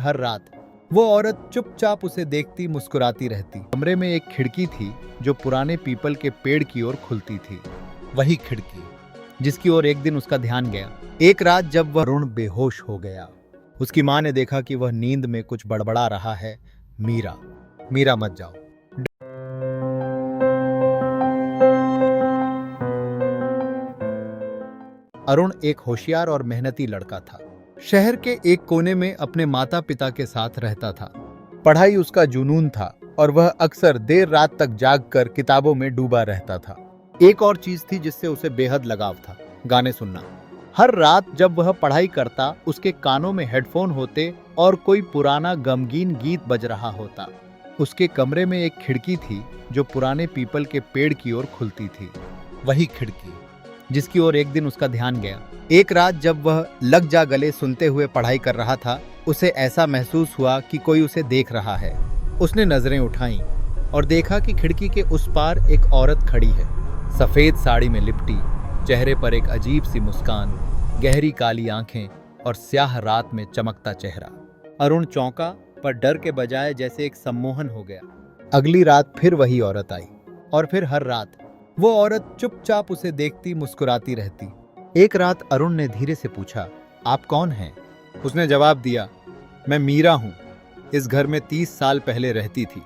हर रात वो औरत चुपचाप उसे देखती मुस्कुराती रहती। कमरे में एक खिड़की थी जो पुराने पीपल के पेड़ की ओर खुलती थी। वही खिड़की जिसकी ओर एक दिन उसका ध्यान गया। एक रात जब वह अरुण बेहोश हो गया, उसकी मां ने देखा कि वह नींद में कुछ बड़बड़ा रहा है। मीरा, मीरा मत जाओ। अरुण एक होशियार और मेहनती लड़का था। शहर के एक कोने में अपने माता पिता के साथ रहता था। पढ़ाई उसका जुनून था और वह अक्सर देर रात तक जागकर किताबों में डूबा रहता था। एक और चीज थी जिससे उसे बेहद लगाव था, गाने सुनना। हर रात जब वह पढ़ाई करता, उसके कानों में हेडफोन होते और कोई पुराना गमगीन गीत बज रहा होता। उसके कमरे में एक खिड़की थी जो पुराने पीपल के पेड़ की ओर खुलती थी। वही खिड़की जिसकी ओर एक दिन उसका ध्यान गया। एक रात जब वह लग जा गले सुनते हुए पढ़ाई कर रहा था, उसे ऐसा महसूस हुआ कि कोई उसे देख रहा है। उसने नजरें उठाईं और देखा कि खिड़की के उस पार एक औरत खड़ी है, सफेद साड़ी में लिपटी, चेहरे पर एक अजीब सी मुस्कान, गहरी काली आंखें और स्याह रात में चमकता चेहरा। अरुण चौंका, पर डर के बजाय जैसे एक सम्मोहन हो गया। अगली रात फिर वही औरत आई और फिर हर रात वो औरत चुपचाप उसे देखती मुस्कुराती रहती। एक रात अरुण ने धीरे से पूछा, आप कौन हैं? उसने जवाब दिया, मैं मीरा हूं। इस घर में 30 साल पहले रहती थी।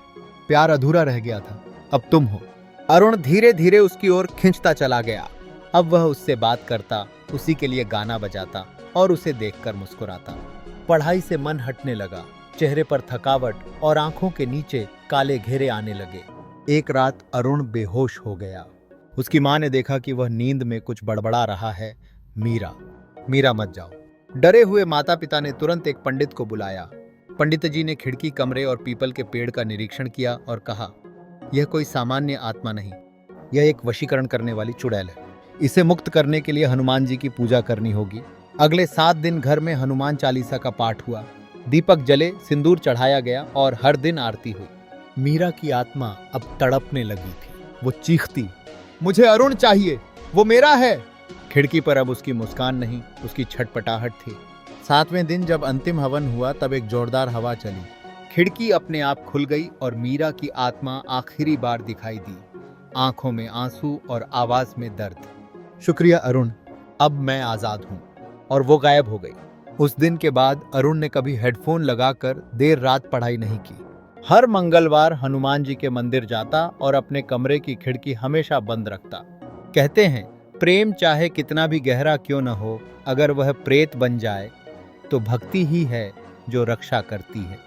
प्यार अधूरा रह गया था, अब तुम हो। अरुण धीरे धीरे उसकी ओर खिंचता चला गया। अब वह उससे बात करता, उसी के लिए गाना बजाता और उसे देखकर मुस्कुराता। पढ़ाई से मन हटने लगा, चेहरे पर थकावट और आंखों के नीचे काले घेरे आने लगे। एक रात अरुण बेहोश हो गया। उसकी मां ने देखा कि वह नींद में कुछ बड़बड़ा रहा है। मीरा, मीरा मत जाओ। डरे हुए माता पिता ने तुरंत एक पंडित को बुलाया। पंडित जी ने खिड़की, कमरे और पीपल के पेड़ का निरीक्षण किया और कहा, यह कोई सामान्य आत्मा नहीं, यह एक वशीकरण करने वाली चुड़ैल है। इसे मुक्त करने के लिए हनुमान जी की पूजा करनी होगी। अगले 7 दिन घर में हनुमान चालीसा का पाठ हुआ, दीपक जले, सिंदूर चढ़ाया गया और हर दिन आरती हुई। मीरा की आत्मा अब तड़पने लगी थी। वो चीखती, मुझे अरुण चाहिए, वो मेरा है। खिड़की पर अब उसकी मुस्कान नहीं, उसकी छटपटाहट थी। 7वें दिन जब अंतिम हवन हुआ, तब एक जोरदार हवा चली। खिड़की अपने आप खुल गई और मीरा की आत्मा आखिरी बार दिखाई दी, आंखों में आंसू और आवाज में दर्द। शुक्रिया अरुण, अब मैं आजाद हूं। और वो गायब हो गई। उस दिन के बाद अरुण ने कभी हेडफोन लगाकर देर रात पढ़ाई नहीं की। हर मंगलवार हनुमान जी के मंदिर जाता और अपने कमरे की खिड़की हमेशा बंद रखता। कहते हैं, प्रेम चाहे कितना भी गहरा क्यों न हो, अगर वह प्रेत बन जाए तो भक्ति ही है जो रक्षा करती है।